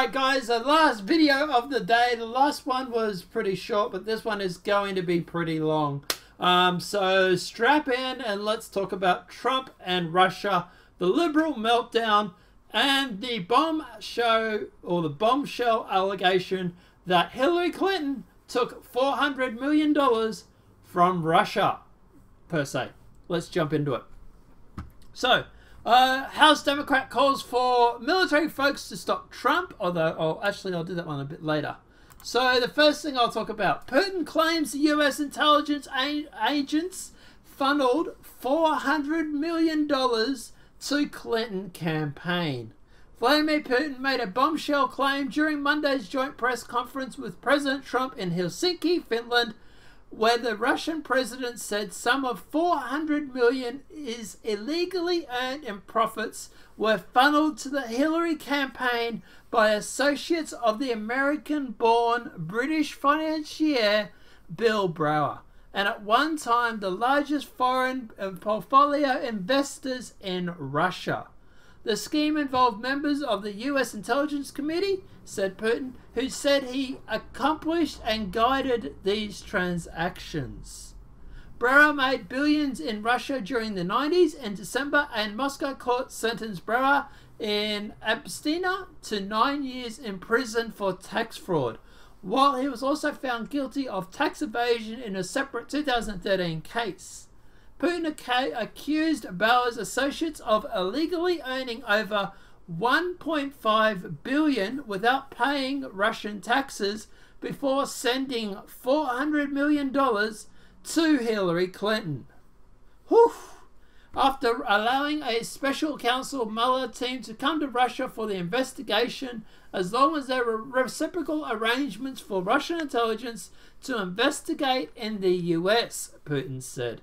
Alright guys, the last video of the day. The last one was pretty short, but this one is going to be pretty long. So strap in and let's talk about Trump and Russia, the liberal meltdown, and the bombshell allegation that Hillary Clinton took $400 million from Russia, per se. Let's jump into it. So, House Democrat calls for military folks to stop Trump, although, actually I'll do that one a bit later. So the first thing I'll talk about, Putin claims the US intelligence agents funneled $400 million to Clinton campaign. Vladimir Putin made a bombshell claim during Monday's joint press conference with President Trump in Helsinki, Finland, where the Russian president said some of $400 million is illegally earned in profits were funneled to the Hillary campaign by associates of the American-born British financier Bill Browder, and at one time the largest foreign portfolio investors in Russia. The scheme involved members of the US Intelligence Committee, said Putin, who said he accomplished and guided these transactions. Browder made billions in Russia during the 90s. In December, and Moscow court sentenced Browder in Abstina to 9 years in prison for tax fraud, while he was also found guilty of tax evasion in a separate 2013 case. Putin accused Browder's associates of illegally earning over $1.5 billion without paying Russian taxes before sending $400 million to Hillary Clinton. Whew. After allowing a special counsel Mueller team to come to Russia for the investigation, as long as there were reciprocal arrangements for Russian intelligence to investigate in the US, Putin said.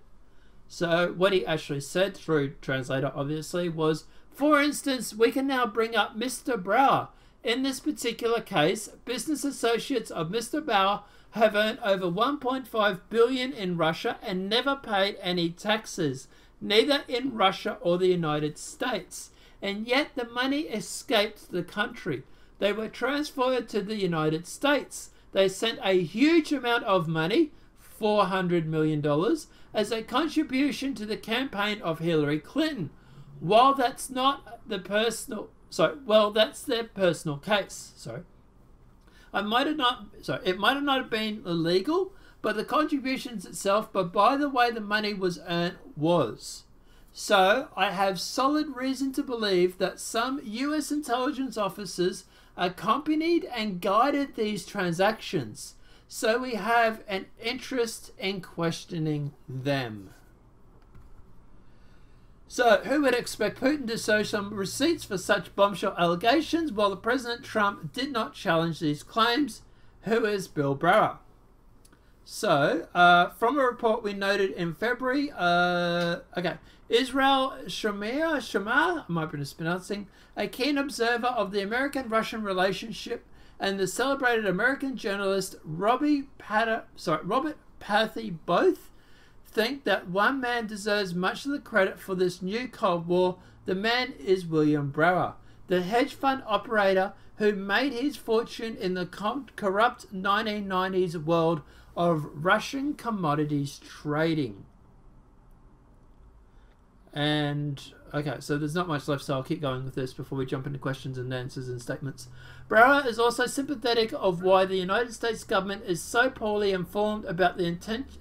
So what he actually said, through translator obviously, was, for instance, we can now bring up Mr. Browder. In this particular case, business associates of Mr. Browder have earned over $1.5 billion in Russia and never paid any taxes, neither in Russia or the United States. And yet the money escaped the country. They were transferred to the United States. They sent a huge amount of money, $400 million, as a contribution to the campaign of Hillary Clinton. While that's not the personal, that's their personal case. It might have not been illegal, but the contributions itself, but by the way the money was earned, was. So I have solid reason to believe that some US intelligence officers accompanied and guided these transactions. So we have an interest in questioning them. So who would expect Putin to show some receipts for such bombshell allegations, while the President Trump did not challenge these claims? Who is Bill Browder? So from a report we noted in February, Israel Shamar, I might be mispronouncing, a keen observer of the American-Russian relationship, and the celebrated American journalist Robert Pathy both think that one man deserves much of the credit for this new Cold War. The man is William Browder, the hedge fund operator who made his fortune in the corrupt 1990s world of Russian commodities trading. And okay, so there's not much left, so I'll keep going with this before we jump into questions and answers and statements. Browder is also sympathetic of why the United States government is so poorly informed about the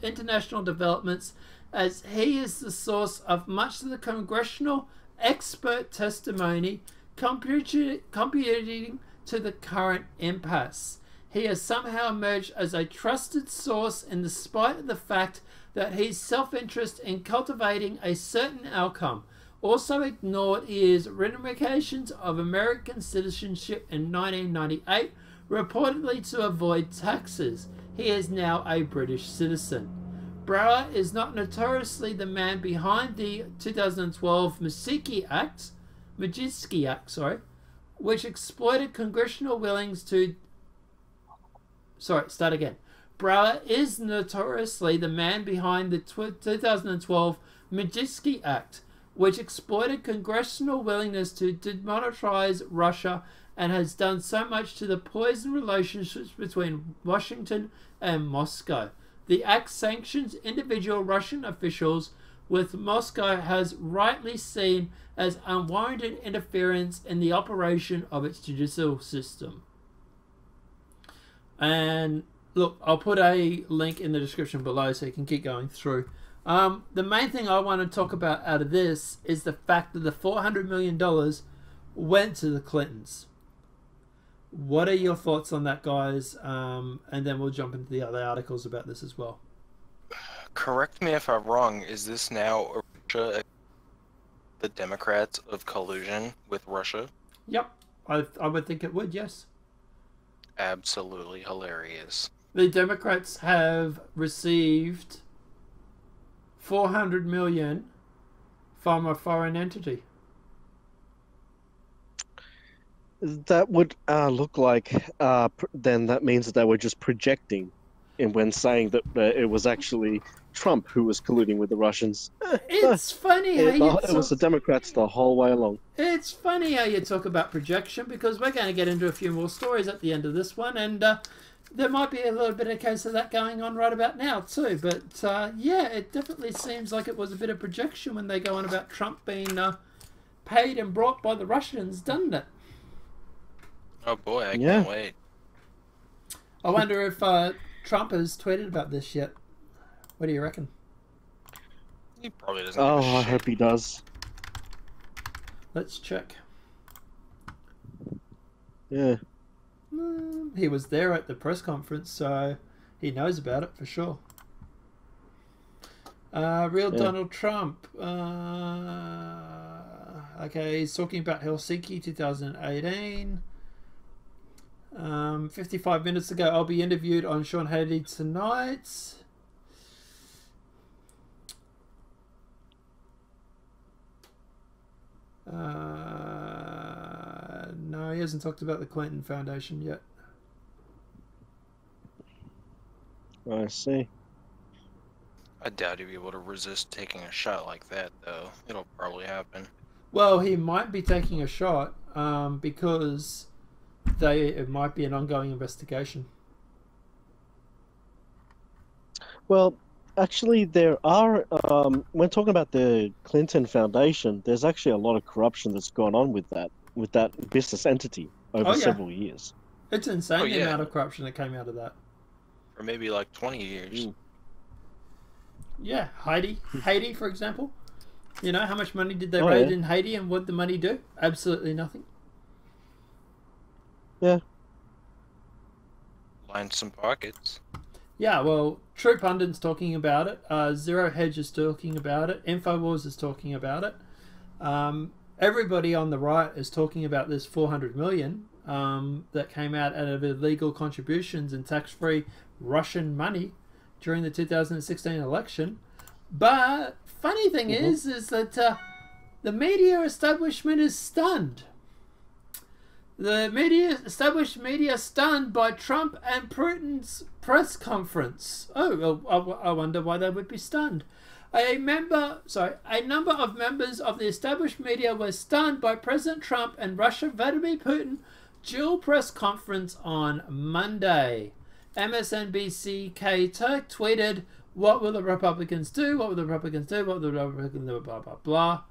international developments, as he is the source of much of the congressional expert testimony contributing to the current impasse. He has somehow emerged as a trusted source in spite of the fact that his self-interest in cultivating a certain outcome also ignored his ramifications of American citizenship in 1998, reportedly to avoid taxes. He is now a British citizen. Browder is not notoriously the man behind the 2012 Magnitsky Act, which exploited congressional willings to... Browder is notoriously the man behind the 2012 Magnitsky Act, which exploited congressional willingness to demonetize Russia and has done so much to the poisoned relationships between Washington and Moscow. The act sanctions individual Russian officials, with Moscow has rightly seen as unwarranted interference in the operation of its judicial system. And look, I'll put a link in the description below so you can keep going through. The main thing I want to talk about out of this is the fact that the $400 million went to the Clintons. What are your thoughts on that, guys? And then we'll jump into the other articles about this as well. Correct me if I'm wrong, is this now Russia, the Democrats of collusion with Russia? Yep, I would think it would, yes. Absolutely hilarious. The Democrats have received $400 million from a foreign entity. That would look like then that means that they were just projecting, and when saying that it was actually Trump who was colluding with the Russians. It's funny how it was the Democrats the whole way along. It's funny how you talk about projection, because we're going to get into a few more stories at the end of this one, and there might be a little bit of a case of that going on right about now too. But yeah, it definitely seems like it was a bit of projection when they go on about Trump being paid and brought by the Russians, doesn't it? Oh boy, I can't wait. I wonder if Trump has tweeted about this yet. What do you reckon? He probably doesn't. Oh, I hope he does. Let's check. Yeah. He was there at the press conference, so he knows about it for sure. Donald Trump. Okay, he's talking about Helsinki 2018. 55 minutes ago, I'll be interviewed on Sean Hannity tonight. No, he hasn't talked about the Clinton Foundation yet. I see. I doubt he'd be able to resist taking a shot like that, though. It'll probably happen. Well, he might be taking a shot because it might be an ongoing investigation. Well, actually, there are, when talking about the Clinton Foundation, there's actually a lot of corruption that's gone on with that business entity over several years. It's insane the amount of corruption that came out of that. For maybe like 20 years. Yeah, Haiti, for example. You know, how much money did they raise in Haiti, and what did the money do? Absolutely nothing. Yeah. Line some pockets. Yeah, well, True Pundit's talking about it. Zero Hedge is talking about it. Infowars is talking about it. Everybody on the right is talking about this $400 million that came out of illegal contributions and tax-free Russian money during the 2016 election. But funny thing is that the media establishment is stunned. The established media stunned by Trump and Putin's press conference. Oh, well, I wonder why they would be stunned. A number of members of the established media were stunned by President Trump and Russia Vladimir Putin dual press conference on Monday. MSNBC Turk tweeted, "What will the Republicans do? What will the Republicans do? What will the Republicans do? Blah, blah, blah."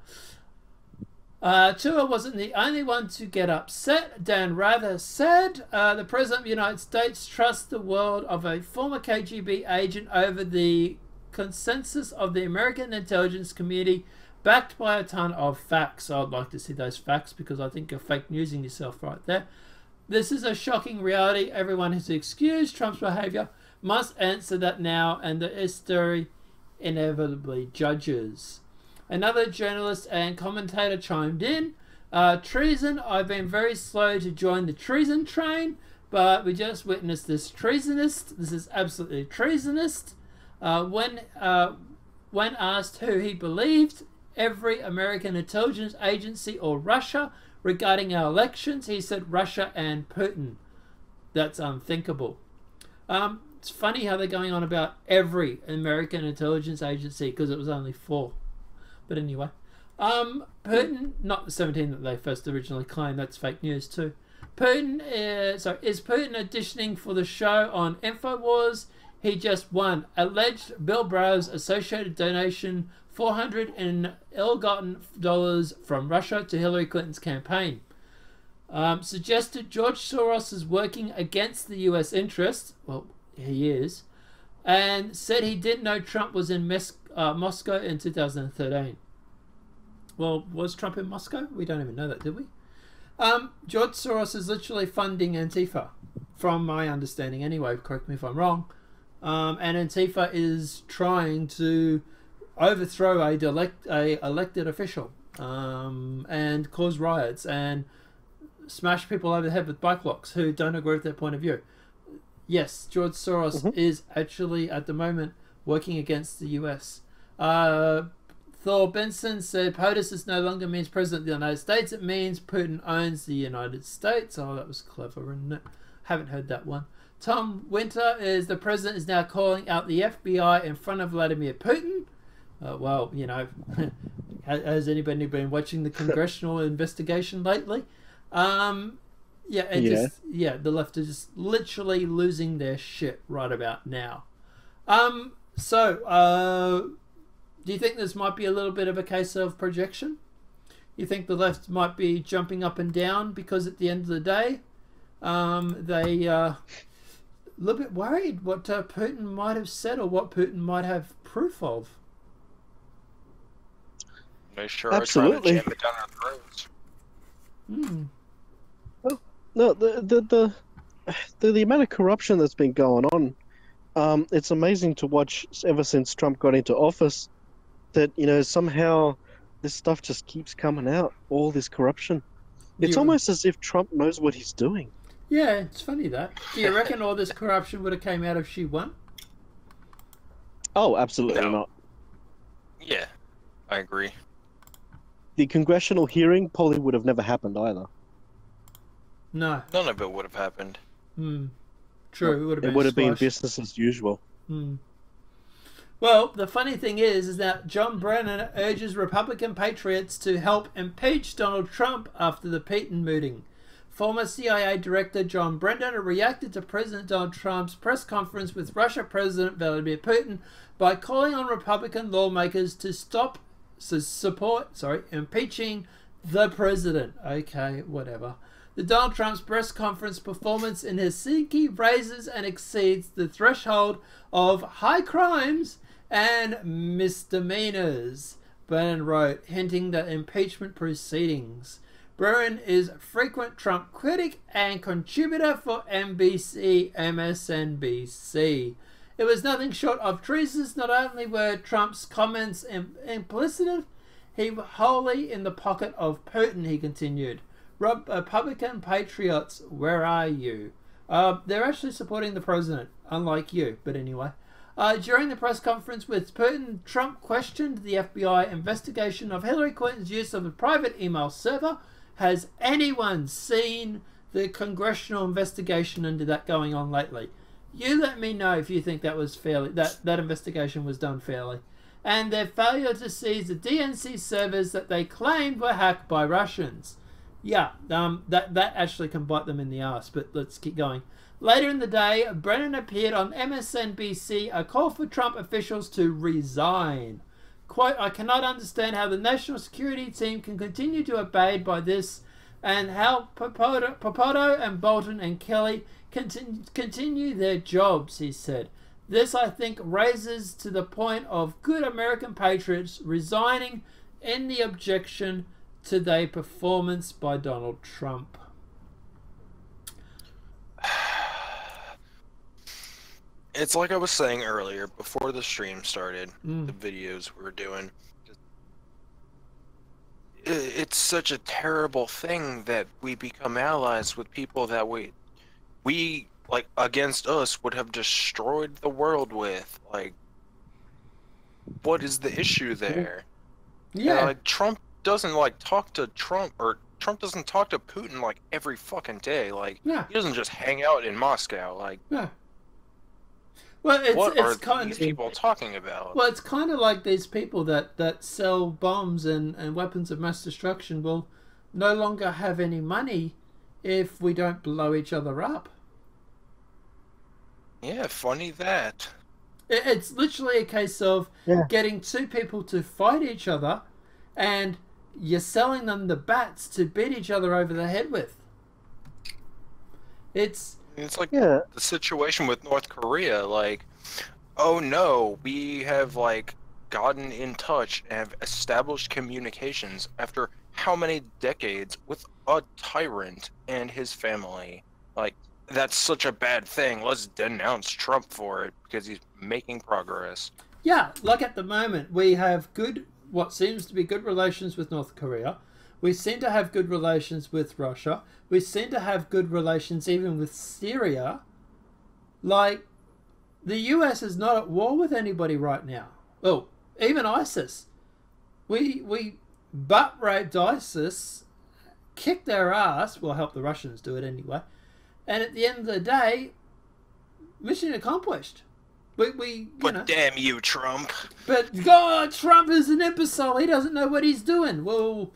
Chute wasn't the only one to get upset. Dan Rather said, the President of the United States trusts the word of a former KGB agent over the consensus of the American intelligence community, backed by a ton of facts. I'd like to see those facts, because I think you're fake newsing yourself right there. This is a shocking reality. Everyone who's excused Trump's behavior must answer that now, and the history inevitably judges. Another journalist and commentator chimed in. Treason. I've been very slow to join the treason train, but we just witnessed this treasonist. This is absolutely treasonist. When asked who he believed, every American intelligence agency or Russia, regarding our elections, he said Russia and Putin. That's unthinkable. It's funny how they're going on about every American intelligence agency, because it was only 4. But anyway, Putin, not the 17 that they first originally claimed, that's fake news too. Putin, is Putin auditioning for the show on InfoWars? He just won. Alleged Bill Browse Associated donation $400 in ill-gotten dollars from Russia to Hillary Clinton's campaign. Suggested George Soros is working against the U.S. interests. Well, he is. And said he didn't know Trump was in Moscow in 2013. Well, was Trump in Moscow? We don't even know that, did we? George Soros is literally funding Antifa, from my understanding anyway, correct me if I'm wrong. And Antifa is trying to overthrow a elected official and cause riots and smash people over the head with bike locks who don't agree with their point of view. Yes, George Soros is actually at the moment working against the US. Thor Benson said POTUS no longer means President of the United States, it means Putin owns the United States. Oh, that was clever, isn't it? Haven't heard that one. Tom Winter is the President is now calling out the FBI in front of Vladimir Putin. Well, you know, has anybody been watching the congressional investigation lately? The left is just literally losing their shit right about now. Do you think this might be a little bit of a case of projection? You think the left might be jumping up and down because at the end of the day, they a little bit worried what Putin might have said or what Putin might have proof of? They sure are trying to jam it down our throats. Well, no, the amount of corruption that's been going on, it's amazing to watch ever since Trump got into office. That, you know, somehow this stuff just keeps coming out, all this corruption. It's almost as if Trump knows what he's doing. Yeah, it's funny that. Do you reckon all this corruption would have came out if she won? Oh, absolutely not. Yeah, I agree. The congressional hearing probably would have never happened either. No. None of it would have happened. True, it would have been business as usual. Well, the funny thing is that John Brennan urges Republican patriots to help impeach Donald Trump after the Putin meeting. Former CIA Director John Brennan reacted to President Donald Trump's press conference with Russia President Vladimir Putin by calling on Republican lawmakers to support impeaching the president. Okay, whatever. The Donald Trump's press conference performance in Helsinki raises and exceeds the threshold of high crimes and misdemeanors, Brennan wrote, hinting that impeachment proceedings. Brennan is a frequent Trump critic and contributor for NBC, MSNBC. It was nothing short of treasonous. Not only were Trump's comments implicit, he was wholly in the pocket of Putin, he continued. Republican patriots, where are you? They're actually supporting the president, unlike you, but anyway. During the press conference with Putin, Trump questioned the FBI investigation of Hillary Clinton's use of a private email server. Has anyone seen the congressional investigation into that going on lately? You let me know if you think that was fairly, that investigation was done fairly. And their failure to seize the DNC servers that they claimed were hacked by Russians. Yeah, that actually can bite them in the ass, but let's keep going. Later in the day, Brennan appeared on MSNBC, a call for Trump officials to resign. Quote, I cannot understand how the national security team can continue to abide by this and how Popoto and Bolton and Kelly continue their jobs, he said. This, I think, raises to the point of good American patriots resigning in the objection to their performance by Donald Trump. It's like I was saying earlier, before the stream started, the videos we were doing. It's such a terrible thing that we become allies with people that we like, against us, would have destroyed the world with. Like, what is the issue there? Yeah. And, like, Trump doesn't, like, talk to Trump, or Trump doesn't talk to Putin, like, every fucking day. Like, he doesn't just hang out in Moscow. Like, well, what are these people talking about? Well, it's kind of like these people that sell bombs and weapons of mass destruction will no longer have any money if we don't blow each other up. Yeah, funny that. It's literally a case of getting two people to fight each other, and you're selling them the bats to beat each other over the head with. It's like the situation with North Korea. Like, oh no, we have like gotten in touch and have established communications after how many decades with a tyrant and his family. Like, that's such a bad thing. Let's denounce Trump for it because he's making progress. Yeah, like at the moment, we have what seems to be good relations with North Korea. We seem to have good relations with Russia. We seem to have good relations even with Syria. Like, the US is not at war with anybody right now. Oh, even ISIS. We butt raped ISIS, kicked their ass. Well, help the Russians do it anyway. And at the end of the day, mission accomplished. But damn you, Trump. But God, Trump is an imbecile. He doesn't know what he's doing. Well,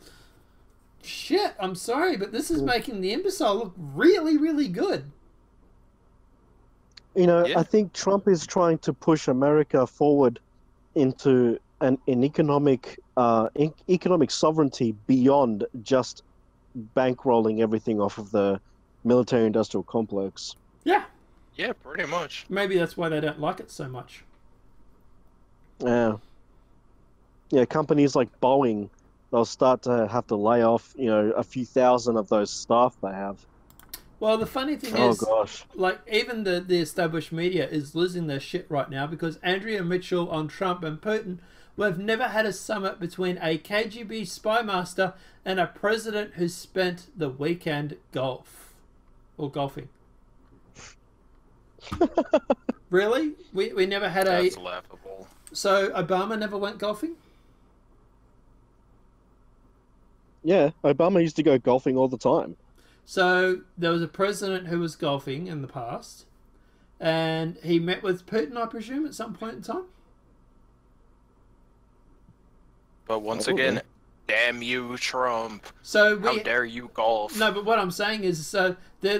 shit, I'm sorry, but this is making the imbecile look really, really good. You know, I think Trump is trying to push America forward into an economic sovereignty beyond just bankrolling everything off of the military-industrial complex. Yeah. Yeah, pretty much. Maybe that's why they don't like it so much. Yeah. Yeah, companies like Boeing, they'll start to have to lay off, a few thousand of those staff they have. Well, the funny thing is, like, even the established media is losing their shit right now because Andrea Mitchell on Trump and Putin, we've never had a summit between a KGB spy master and a president who spent the weekend golfing. Really? We never had That's laughable. So Obama never went golfing? Yeah, Obama used to go golfing all the time. So there was a president who was golfing in the past, and he met with Putin, I presume, at some point in time. But once again, damn you, Trump. So how dare you golf? No, but what I'm saying is, so their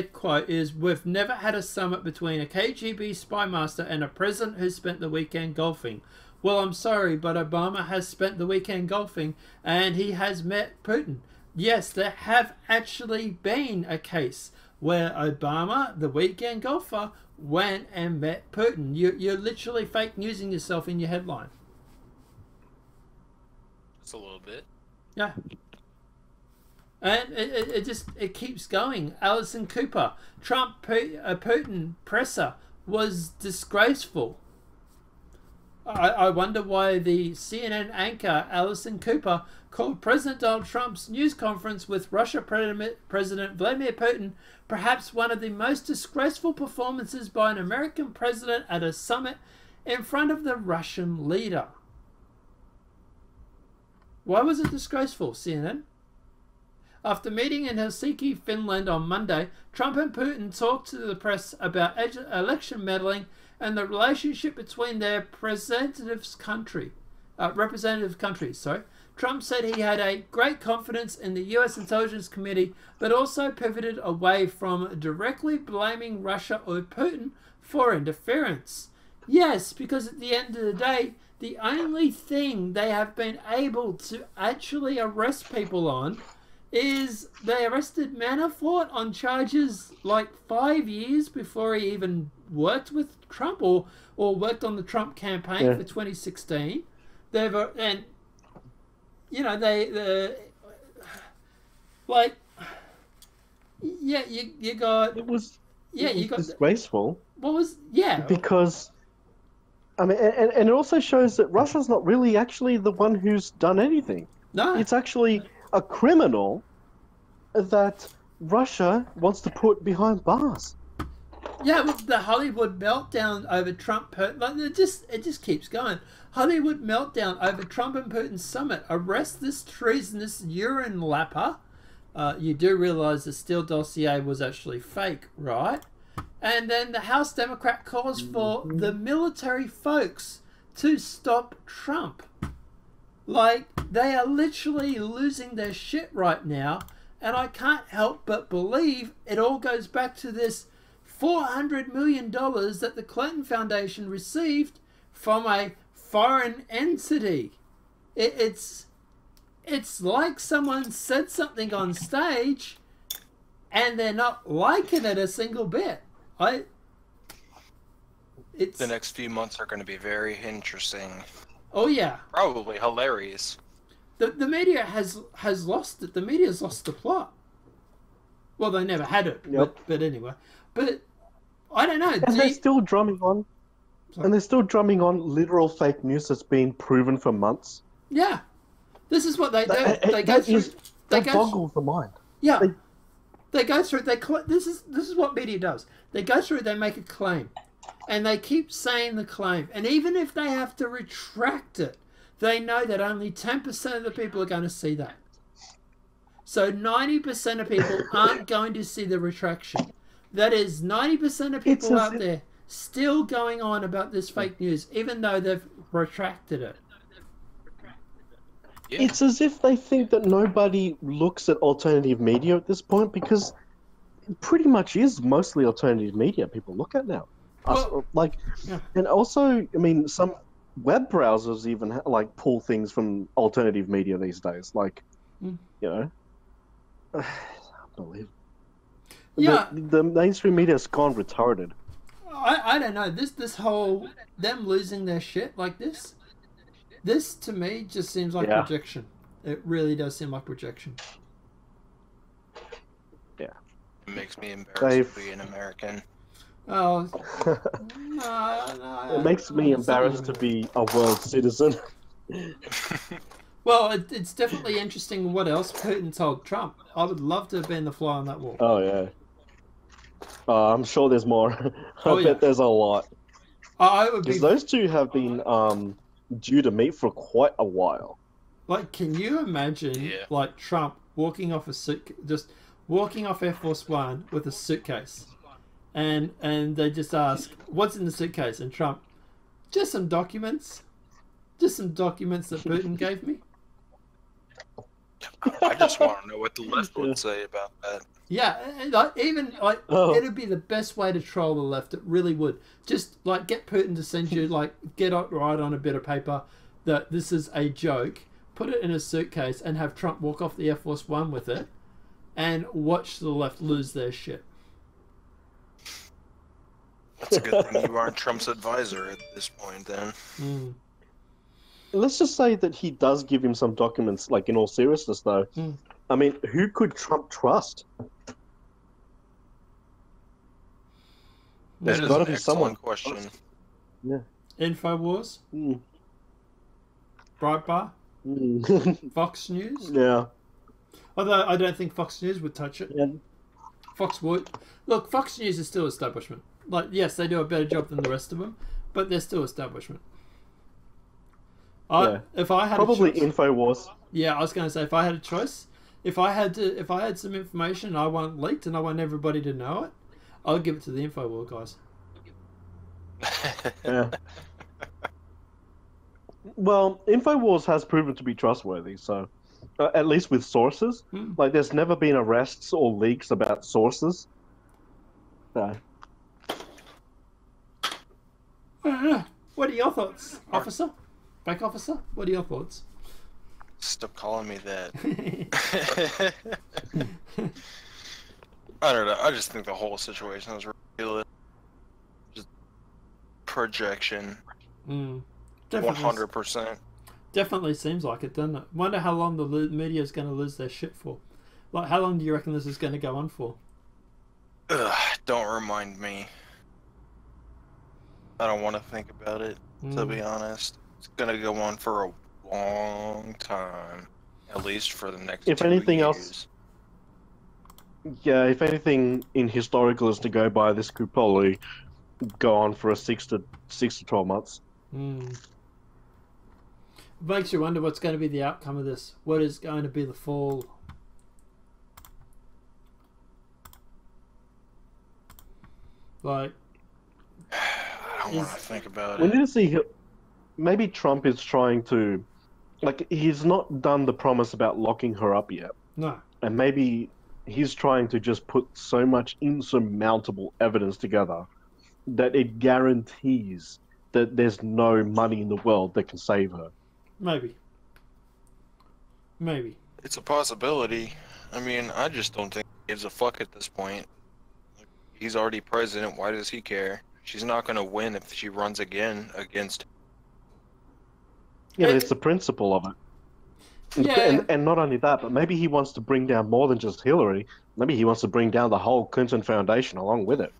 quote is, "We've never had a summit between a KGB spy master and a president who spent the weekend golfing." Well, I'm sorry, but Obama has spent the weekend golfing, and he has met Putin. Yes, there have actually been a case where Obama, the weekend golfer, went and met Putin. You're literally fake newsing yourself in your headline. Just a little bit. Yeah. And it keeps going. Alison Cooper, Trump Putin presser was disgraceful. I wonder why the CNN anchor Alison Cooper called President Donald Trump's news conference with Russia President Vladimir Putin perhaps one of the most disgraceful performances by an American president at a summit in front of the Russian leader. Why was it disgraceful, CNN? After meeting in Helsinki, Finland on Monday, Trump and Putin talked to the press about election meddling and the relationship between their representative countries. Trump said he had a great confidence in the US Intelligence Committee, but also pivoted away from directly blaming Russia or Putin for interference. Yes, because at the end of the day, the only thing they have been able to actually arrest people on is they arrested Manafort on charges like 5 years before he even worked with Trump or worked on the Trump campaign for 2016. They you got it was got disgraceful. Because I mean, and it also shows that Russia's not really actually the one who's done anything. No, it's actually a criminal that Russia wants to put behind bars. Yeah, with the Hollywood meltdown over Trump, it just keeps going. Hollywood meltdown over Trump and Putin's summit. Arrest this treasonous urine lapper. You do realize the Steele dossier was actually fake, right? And then the House Democrat calls for the military folks to stop Trump. Like, they are literally losing their shit right now. and I can't help but believe it all goes back to this $400 million that the Clinton Foundation received from a foreign entity. It's like someone said something on stage and they're not liking it a single bit. The next few months are going to be very interesting. Oh yeah. Probably hilarious. The media has lost it. The media's lost the plot. Well, they never had it, Yep. but anyway. But I don't know. And they're still drumming on. And they're still drumming on literal fake news that's been proven for months. Yeah, this is what they do. That boggles the mind. Yeah, they go through. This is what media does. They go through. They make a claim, and they keep saying the claim. And even if they have to retract it, they know that only 10% of the people are going to see that. So 90% of people aren't going to see the retraction. That is 90% of people out there still going on about this fake news, even though they've retracted it. Yeah. It's as if they think that nobody looks at alternative media at this point, because it pretty much is mostly alternative media people look at now. Well, And also, I mean, some web browsers even like pull things from alternative media these days. Like, you know, unbelievable. Yeah, the mainstream media has gone retarded. I don't know. This whole them losing their shit like this to me just seems like projection. It really does seem like projection. Yeah, it makes me embarrassed to be an American. Oh, no. It makes me embarrassed to be a world citizen. Well, it's definitely interesting what else Putin told Trump. I would love to have been the fly on that wall. Oh, yeah. I'm sure there's more. I bet there's a lot. I would be... Because those two have been due to meet for quite a while. Like, can you imagine, like, Trump walking off just walking off Air Force One with a suitcase? And they just ask, what's in the suitcase? And Trump, just some documents. Just some documents that Putin gave me. I just want to know what the left would say about that. Yeah, it'd be the best way to troll the left. It really would. Just, like, get Putin to send you, like, write on a bit of paper that this is a joke, put it in a suitcase, and have Trump walk off the Air Force One with it, and watch the left lose their shit. That's a good thing you aren't Trump's advisor at this point, then. Let's just say that he does give him some documents, like, in all seriousness, though. I mean, who could Trump trust? There's got to be someone. Question. Yeah. InfoWars? Breitbart? Fox News? Yeah. Although I don't think Fox News would touch it. Yeah. Fox would. Look, Fox News is still establishment. Like, yes, they do a better job than the rest of them, but they're still establishment. If I had probably a choice, InfoWars. Yeah, I was going to say, if I had a choice, if I had some information and I want leaked and I want everybody to know it, I'll give it to the InfoWars guys. Yeah. Well, InfoWars has proven to be trustworthy, so at least with sources. Like, there's never been arrests or leaks about sources. So. What are your thoughts, officer? Back officer? What are your thoughts? Stop calling me that. I don't know. I just think the whole situation was ridiculous. Just projection. 100%. Definitely seems like it, doesn't it? Wonder how long the media is going to lose their shit for. Like, how long do you reckon this is going to go on for? Don't remind me. I don't want to think about it, to be honest. It's going to go on for a long time. At least for the next 2 years. If anything in historical is to go by, this could probably go on for a 6 to 12 months. It makes you wonder what's going to be the outcome of this. What is going to be the fall? Like, I don't want to think about we it. need to see. Maybe Trump is trying to, like, he's not done the promise about locking her up yet. No. and maybe he's trying to just put so much insurmountable evidence together that it guarantees that there's no money in the world that can save her. Maybe. Maybe. It's a possibility. I mean, I just don't think he gives a fuck at this point. Like, he's already president. Why does he care? She's not going to win if she runs again against. Yeah, but it's the principle of it. Yeah. And not only that, but maybe he wants to bring down more than just Hillary. Maybe he wants to bring down the whole Clinton Foundation along with it.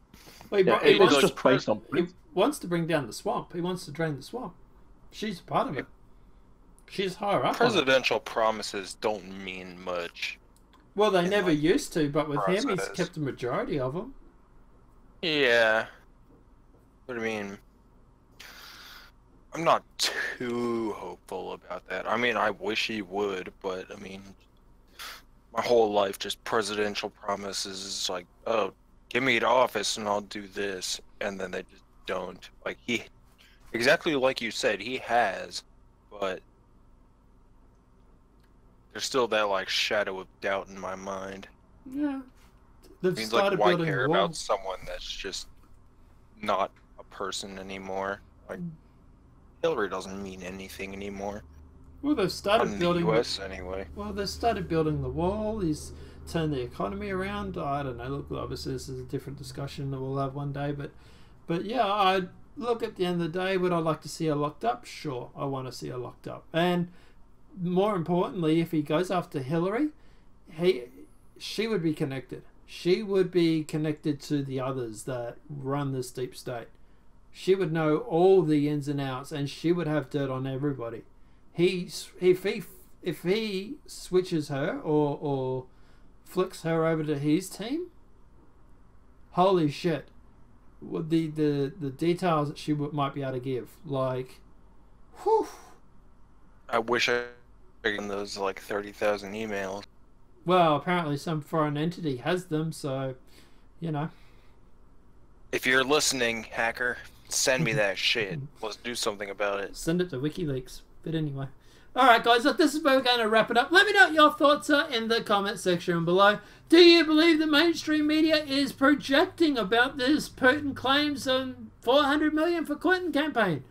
Well, It's wants, just based on he principle. wants to bring down the swamp. He wants to drain the swamp. She's part of it. She's higher up. Presidential promises don't mean much. Well, they in, never like, used to, but with him, he's process. kept a majority of them. Yeah. But I mean, I'm not too hopeful about that. I mean, I wish he would, but I mean, my whole life just presidential promises is like, oh, get me to office and I'll do this, and then they just don't. Like exactly like you said, he has, but there's still that like shadow of doubt in my mind. Yeah. They've I mean, started like, why building care walls. about someone that's just not a person anymore? Like, Hillary doesn't mean anything anymore. Well, they've Not started in building. the U.S. anyway. Well, they started building the wall. He's turned the economy around. I don't know. Look, obviously this is a different discussion that we'll have one day. But yeah, I look at the end of the day. Would I like to see her locked up? Sure, I want to see her locked up. And more importantly, if he goes after Hillary, she would be connected. She would be connected to the others that run this deep state. She would know all the ins and outs, and she would have dirt on everybody. If he switches her or flicks her over to his team, holy shit! The details that she might be able to give, like, whew. I wish I in those like 30,000 emails. Well, apparently some foreign entity has them, so you know. If you're listening, hacker, send me that shit. Let's do something about it. Send it to WikiLeaks. But anyway. Alright guys, look, this is where we're going to wrap it up. Let me know what your thoughts are in the comment section below. Do you believe the mainstream media is projecting about this Putin claims on $400 million for Clinton campaign?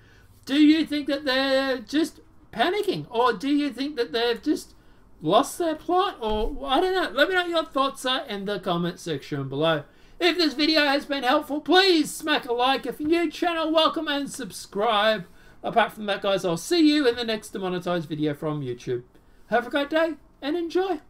Do you think that they're just panicking? Or do you think that they've just lost their plot? Or, I don't know. Let me know what your thoughts are in the comment section below. If this video has been helpful, please smack a like. If you're new channel, welcome and subscribe. Apart from that, guys, I'll see you in the next demonetized video from YouTube. Have a great day and enjoy.